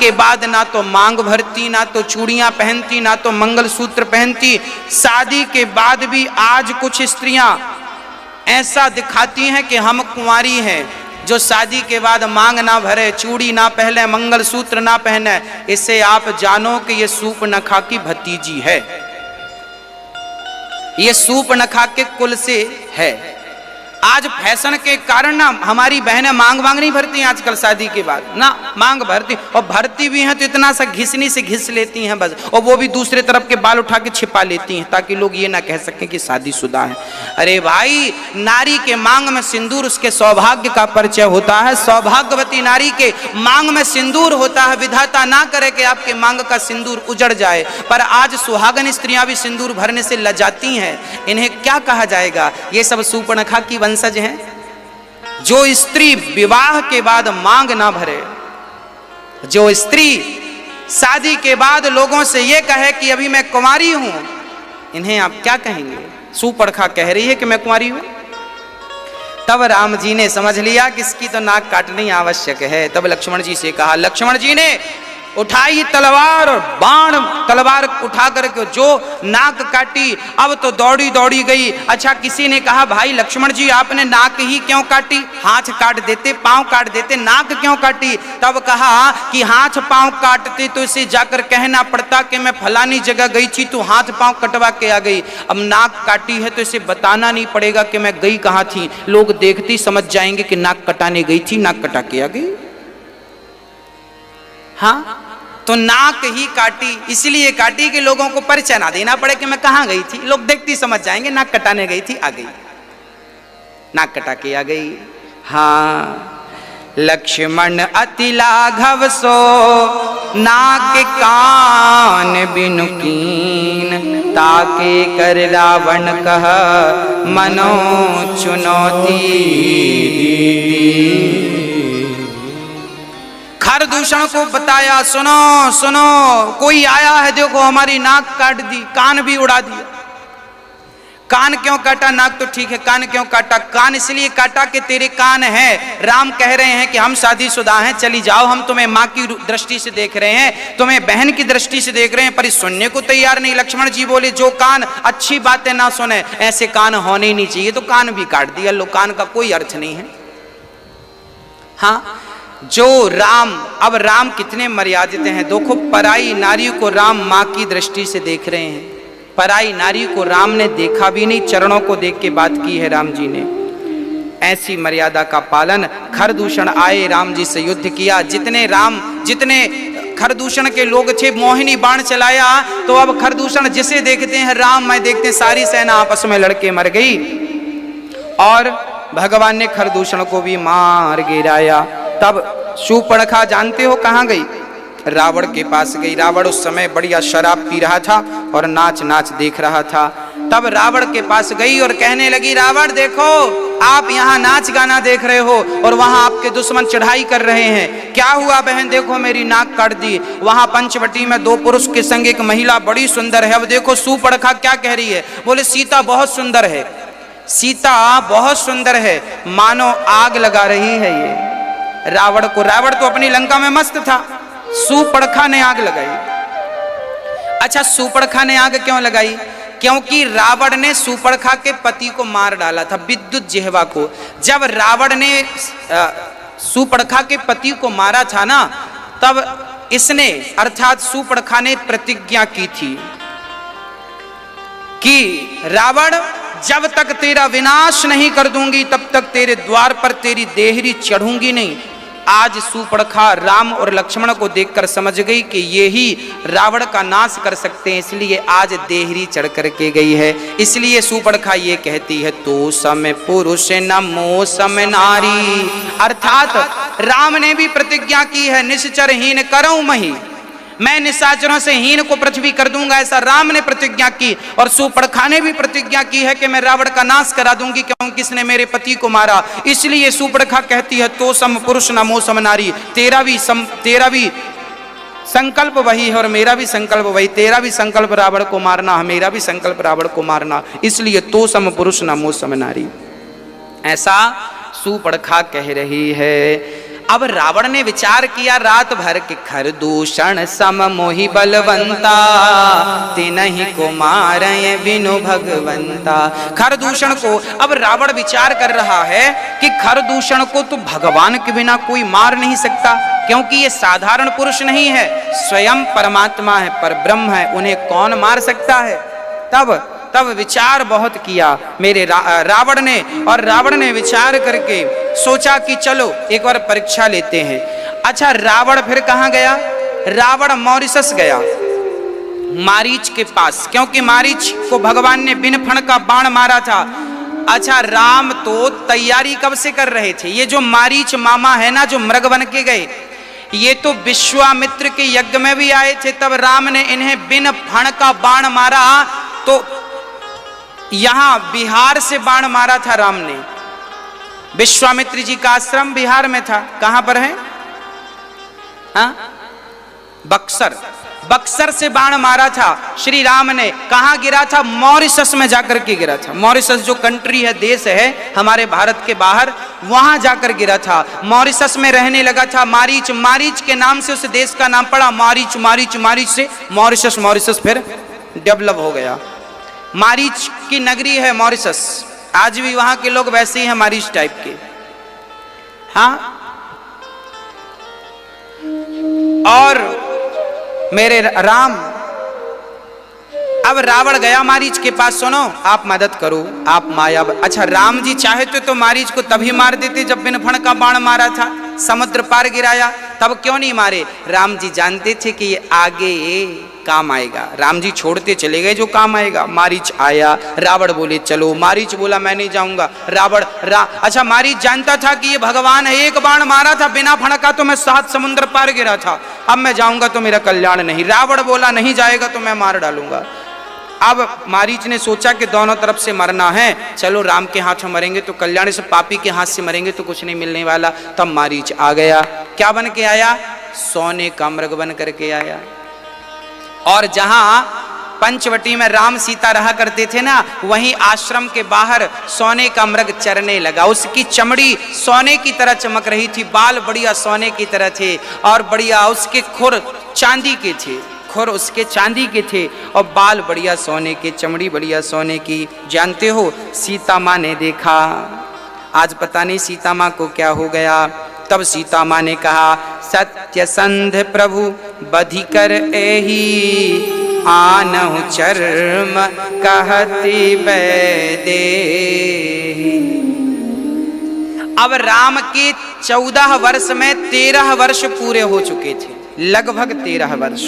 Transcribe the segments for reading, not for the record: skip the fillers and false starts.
के बाद ना तो मांग भरती, ना तो चूड़ियां पहनती, ना तो मंगलसूत्र पहनती। शादी के बाद भी आज कुछ स्त्रियां ऐसा दिखाती हैं कि हम कुंवारी हैं। जो शादी के बाद मांग ना भरे, चूड़ी ना पहने, मंगलसूत्र ना पहने, इससे आप जानो कि ये सूर्पनखा की भतीजी है, ये सूर्पनखा के कुल से है। आज फैशन के कारण ना हमारी बहनें मांग नहीं भरती हैं आजकल शादी के बाद, ना मांग भरती, और भरती भी हैं तो इतना सा घिसनी से घिस लेती हैं बस, और वो भी दूसरे तरफ के बाल उठा के छिपा लेती हैं ताकि लोग ये ना कह सकें कि शादीशुदा है। अरे भाई, नारी के मांग में सिंदूर उसके सौभाग्य का परिचय होता है। सौभाग्यवती नारी के मांग में सिंदूर होता है। विधाता ना करे कि आपके मांग का सिंदूर उजड़ जाए, पर आज सुहागन स्त्रियां भी सिंदूर भरने से लजाती हैं। इन्हें क्या कहा जाएगा? ये सब सूर्पनखा की वंशज हैं। जो स्त्री विवाह के बाद मांग ना भरे, जो स्त्री शादी के बाद लोगों से ये कहे कि अभी मैं कुंवारी हूं, इन्हें आप क्या कहेंगे? सूर्पनखा कह रही है कि मैं कुंवारी हूं। तब राम जी ने समझ लिया कि इसकी तो नाक काटनी आवश्यक है। तब लक्ष्मण जी से कहा, लक्ष्मण जी ने उठाई तलवार और बाण, तलवार उठा करके जो नाक काटी, अब तो दौड़ी दौड़ी गई। अच्छा, किसी ने कहा, भाई लक्ष्मण जी आपने नाक ही क्यों काटी? हाथ काट देते, पांव काट देते, नाक क्यों काटी? तब कहा कि हाथ पांव काटते तो इसे जाकर कहना पड़ता कि मैं फलानी जगह गई थी तो हाथ पांव कटवा के आ गई। अब नाक काटी है तो इसे बताना नहीं पड़ेगा कि मैं गई कहाँ थी, लोग देखते ही समझ जाएंगे कि नाक कटाने गई थी, नाक कटा के आ गई। हाँ, तो नाक ही काटी, इसलिए काटी कि लोगों को परिचय ना देना पड़े कि मैं कहां गई थी, लोग देखती समझ जाएंगे नाक कटाने गई थी, आ गई, नाक कटा के आ गई। हाँ, लक्ष्मण अति लाघव सो नाक कान बिनु कीन, ताके कर रावण कह मनो चुनौती। खरदूषण को बताया, सुनो सुनो, कोई आया है, देखो हमारी नाक काट दी, कान भी उड़ा दिया। कान क्यों काटा? नाक तो ठीक है, कान क्यों काटा? कान इसलिए काटा कि तेरे कान है। राम कह रहे हैं कि हम शादीशुदा हैं, चली जाओ, हम तुम्हें माँ की दृष्टि से देख रहे हैं, तुम्हें बहन की दृष्टि से देख रहे हैं, पर सुनने को तैयार नहीं। लक्ष्मण जी बोले, जो कान अच्छी बातें ना सुने, ऐसे कान होने ही नहीं चाहिए। तो कान भी काट दिया। लो, कान का कोई अर्थ नहीं है। हाँ, जो राम, अब राम कितने मर्यादित हैं। देखो, पराई नारी को राम माँ की दृष्टि से देख रहे हैं। पराई नारी को राम ने देखा भी नहीं, चरणों को देख के बात की है राम जी ने। ऐसी मर्यादा का पालन। खरदूषण आए, राम जी से युद्ध किया। जितने खरदूषण के लोग थे, मोहिनी बाण चलाया, तो अब खरदूषण जिसे देखते हैं राम मैं देखते हैं, सारी सेना आपस में लड़के मर गई और भगवान ने खरदूषण को भी मार गिराया। तब सूर्पनखा जानते हो कहाँ गई? रावण के पास गई। रावण उस समय बढ़िया शराब पी रहा था और नाच देख रहा था। तब रावण के पास गई और कहने लगी, रावण देखो, आप यहाँ नाच गाना देख रहे हो और वहाँ आपके दुश्मन चढ़ाई कर रहे हैं, क्या हुआ बहन? देखो मेरी नाक काट दी। वहाँ पंचवटी में 2 पुरुष के संग एक महिला बड़ी सुंदर है। अब देखो सूर्पनखा क्या कह रही है, बोले सीता बहुत सुंदर है, सीता बहुत सुंदर है, मानो आग लगा रही है ये रावण को। रावण तो अपनी लंका में मस्त था, सूर्पनखा ने आग लगाई। अच्छा, सूर्पनखा ने आग क्यों लगाई? क्योंकि रावण ने सूर्पनखा के पति को मार डाला था, विद्युत जिह्वा को। जब रावण ने सूर्पनखा के पति को मारा था ना, तब इसने अर्थात सूर्पनखा ने प्रतिज्ञा की थी कि रावण, जब तक तेरा विनाश नहीं कर दूंगी तब तक तेरे द्वार पर तेरी देहरी चढ़ूंगी नहीं। आज सूर्पनखा राम और लक्ष्मण को देखकर समझ गई कि ये ही रावण का नाश कर सकते हैं, इसलिए आज देहरी चढ़ करके गई है। इसलिए सूर्पनखा ये कहती है, तो सम पुरुष नमो सम नारी, अर्थात राम ने भी प्रतिज्ञा की है, निश्चरहीन करऊं मही, मैं निशाचरों से हीन को पृथ्वी कर दूंगा, ऐसा राम ने प्रतिज्ञा की। और सूर्पनखा ने भी प्रतिज्ञा की है कि मैं रावण का नाश करा दूंगी, क्योंकि इसने मेरे पति को मारा। इसलिए सूर्पनखा कहती है, तो सम पुरुष नमो सम नारी, तेरा भी संकल्प वही है और मेरा भी संकल्प वही। तेरा भी संकल्प रावण को मारना है, मेरा भी संकल्प रावण को मारना, इसलिए तो सम पुरुष नमो सम नारी, ऐसा सूर्पनखा कह रही है। अब रावण ने विचार किया रात भर के, खर दूषण सम मोहि बलवंता, तिनहि को मारय बिनु भगवंता। खर दूषण को अब रावण विचार कर रहा है कि खर दूषण को तो भगवान के बिना कोई मार नहीं सकता, क्योंकि ये साधारण पुरुष नहीं है, स्वयं परमात्मा है, परब्रह्म है, उन्हें कौन मार सकता है। तब विचार बहुत किया मेरे रावण ने, और रावण ने विचार करके सोचा कि चलो एक बार परीक्षा लेते हैं। अच्छा, रावण फिर कहाँ गया? रावण मॉरिशस गया, मारीच के पास, क्योंकि मारीच को भगवान ने बिन फण का बाण मारा था। अच्छा, राम तो तैयारी कब से कर रहे थे? ये जो मारीच मामा है ना, जो मृग बन के गए, ये तो विश्वामित्र के यज्ञ में भी आए थे, तब राम ने इन्हें बिन फण का बाण मारा। तो यहां बिहार से बाण मारा था राम ने। विश्वामित्र जी का आश्रम बिहार में था, कहां पर है? हाँ, बक्सर। बक्सर से बाण मारा था श्री राम ने। कहां गिरा था? मॉरिशस में जाकर के गिरा था। मॉरिशस जो कंट्री है, देश है हमारे भारत के बाहर, वहां जाकर गिरा था। मॉरिशस में रहने लगा था मारीच। मारीच के नाम से उस देश का नाम पड़ा, मारीच मारीच मारीच से मॉरिशस। मॉरिशस फिर डेवलप हो गया। मारीच की नगरी है मॉरिशस, आज भी वहां के लोग वैसे ही हैं, मारीच टाइप के। हाँ, और मेरे राम, अब रावण गया मारीच के पास, सुनो आप मदद करो, आप माया। अच्छा, राम जी चाहते तो मारीच को तभी मार देते जब बिन फण का बाण मारा था, समुद्र पार गिराया, तब क्यों नहीं मारे? राम जी जानते थे कि ये आगे काम आएगा, राम जी छोड़ते चले गए जो काम आएगा। मारीच आया, रावण बोले चलो, मारीच बोला मैं नहीं जाऊंगा। अच्छा, मारीच जानता था कि ये भगवान है, एक बाण मारा था बिना फण का तो मैं 7 समुद्र पार गिरा था, अब मैं जाऊंगा तो मेरा कल्याण नहीं। रावण बोला नहीं जाएगा तो मैं मार डालूंगा। अब मारीच ने सोचा कि दोनों तरफ से मरना है, चलो राम के हाथ में मरेंगे तो कल्याण, से पापी के हाथ से मरेंगे तो कुछ नहीं मिलने वाला। तब मारीच आ गया, क्या बन के आया? सोने का मृग बन करके आया। और जहां पंचवटी में राम सीता रहा करते थे ना, वहीं आश्रम के बाहर सोने का मृग चरने लगा। उसकी चमड़ी सोने की तरह चमक रही थी, बाल बढ़िया सोने की तरह थे, और बढ़िया उसके खुर चांदी के थे, खुर उसके चांदी के थे, और बाल बढ़िया सोने के, चमड़ी बढ़िया सोने की। जानते हो, सीता माँ ने देखा, आज पता नहीं सीता माँ को क्या हो गया। तब सीता माँ ने कहा, सत्यसंध प्रभु बधि कर एहि, आनहु चर्म कहति वैदेही। अब राम के 14 वर्ष में 13 वर्ष पूरे हो चुके थे, लगभग 13 वर्ष।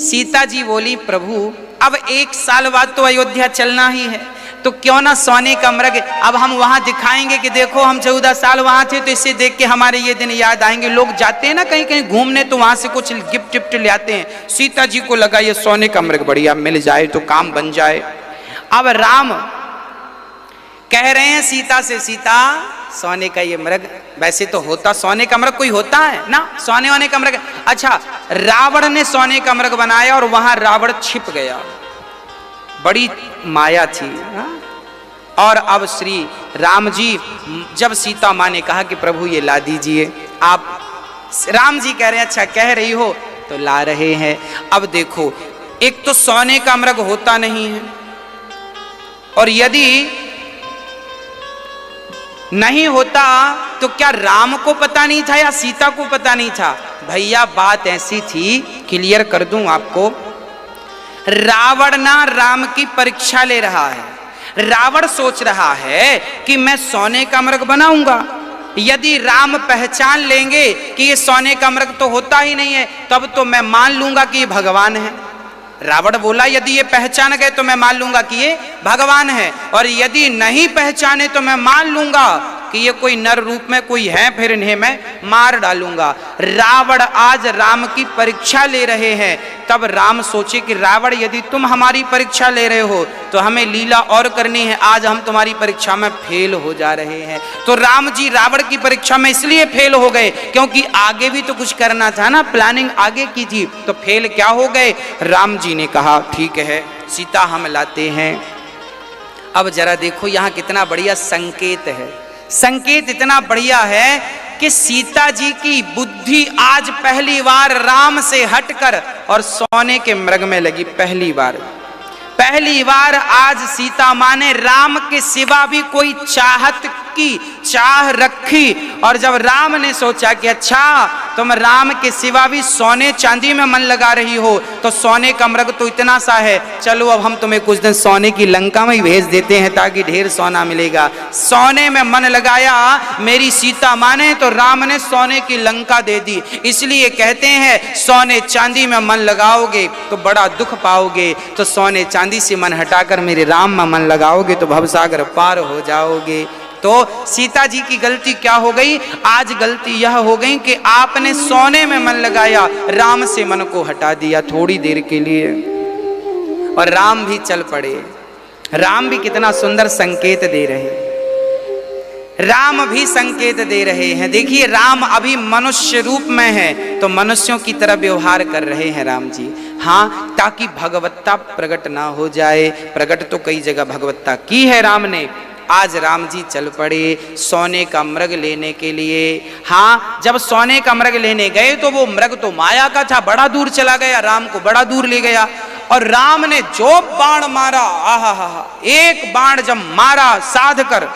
सीता जी बोली, प्रभु अब 1 साल बाद तो अयोध्या चलना ही है, तो क्यों ना सोने का मृग अब हम वहां दिखाएंगे कि देखो हम 14 साल वहां थे, तो इसे देख के हमारे ये दिन याद आएंगे। लोग जाते हैं ना कहीं कहीं घूमने, तो वहां से कुछ गिफ्ट टिफ्ट ले आते हैं। सीता जी को लगा ये सोने का मृग बढ़िया मिल जाए तो काम बन जाए। अब राम कह रहे हैं सीता से, सीता सोने का ये मृग, वैसे तो होता सोने का मृग कोई होता है ना, सोने वाने का मृग। अच्छा, रावण ने सोने का मृग बनाया और वहां रावण छिप गया, बड़ी माया थी। और अब श्री राम जी, जब सीता माँ ने कहा कि प्रभु ये ला दीजिए, आप राम जी कह रहे हैं अच्छा कह रही हो तो ला रहे हैं। अब देखो, एक तो सोने का मृग होता नहीं है, और यदि नहीं होता तो क्या राम को पता नहीं था या सीता को पता नहीं था? भैया बात ऐसी थी, क्लियर कर दूं आपको, रावण ना राम की परीक्षा ले रहा है। रावण सोच रहा है कि मैं सोने का मृग बनाऊंगा, यदि राम पहचान लेंगे कि ये सोने का मृग तो होता ही नहीं है, तब तो मैं मान लूंगा कि ये भगवान है। रावण बोला यदि ये पहचान गए तो मैं मान लूंगा कि ये भगवान है, और यदि नहीं पहचाने तो मैं मान लूंगा कि ये कोई नर रूप में कोई है, फिर इन्हें मैं मार डालूंगा। रावण आज राम की परीक्षा ले रहे हैं। तब राम सोचे कि रावण यदि तुम हमारी परीक्षा ले रहे हो तो हमें लीला और करनी है, आज हम तुम्हारी परीक्षा में फेल हो जा रहे हैं। तो राम जी रावण की परीक्षा में इसलिए फेल हो गए क्योंकि आगे भी तो कुछ करना था ना, प्लानिंग आगे की थी, तो फेल क्या हो गए। राम जी ने कहा ठीक है सीता हम लाते हैं। अब जरा देखो यहाँ कितना बढ़िया संकेत है, संकेत इतना बढ़िया है कि कि सीता जी की बुद्धि आज पहली बार राम से हटकर और सोने के मृग में लगी। पहली बार आज सीता माँ ने राम के सिवा भी कोई चाहत की चाह रखी। और जब राम ने सोचा कि अच्छा तुम राम के सिवा भी सोने चांदी में मन लगा रही हो, तो सोने का मृग तो इतना सा है, चलो अब हम तुम्हें कुछ दिन सोने की लंका में ही भेज देते हैं ताकि ढेर सोना मिलेगा। सोने में मन लगाया मेरी सीता माँ ने, तो राम ने सोने की लंका दे दी। इसलिए कहते हैं सोने चांदी में मन लगाओगे तो बड़ा दुख पाओगे, तो सोने चांदी से मन हटाकर मेरे राम में मन लगाओगे तो भवसागर पार हो जाओगे। तो सीता जी की गलती क्या हो गई? आज गलती यह हो गई कि आपने सोने में मन लगाया, राम से मन को हटा दिया थोड़ी देर के लिए, और राम भी चल पड़े। राम भी कितना सुंदर संकेत दे रहे, राम भी संकेत दे रहे हैं। देखिए राम अभी मनुष्य रूप में है तो मनुष्यों की तरह व्यवहार कर रहे हैं राम जी, हाँ, ताकि भगवत्ता प्रकट ना हो जाए। प्रकट तो कई जगह भगवत्ता की है राम ने। आज राम जी चल पड़े सोने का मृग लेने के लिए। हाँ, जब सोने का मृग लेने गए तो वो मृग तो माया का था, बड़ा दूर चला गया, राम को बड़ा दूर ले गया। और राम ने जो बाण मारा, आहा, एक बाण जब मारा साध कर,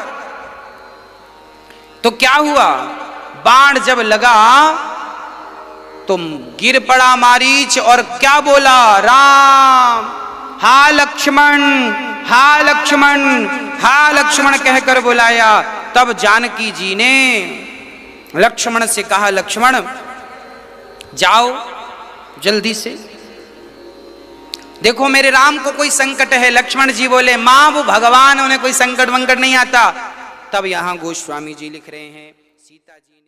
तो क्या हुआ? बाण जब लगा तो गिर पड़ा मारीच और क्या बोला? राम, हा लक्ष्मण, हा लक्ष्मण, हा लक्ष्मण कहकर बुलाया। तब जानकी जी ने लक्ष्मण से कहा, लक्ष्मण जाओ जल्दी से, देखो मेरे राम को कोई संकट है। लक्ष्मण जी बोले, मां वो भगवान, उन्हें कोई संकट वंकट नहीं आता। तब यहां गोस्वामी जी लिख रहे हैं, सीता जी ने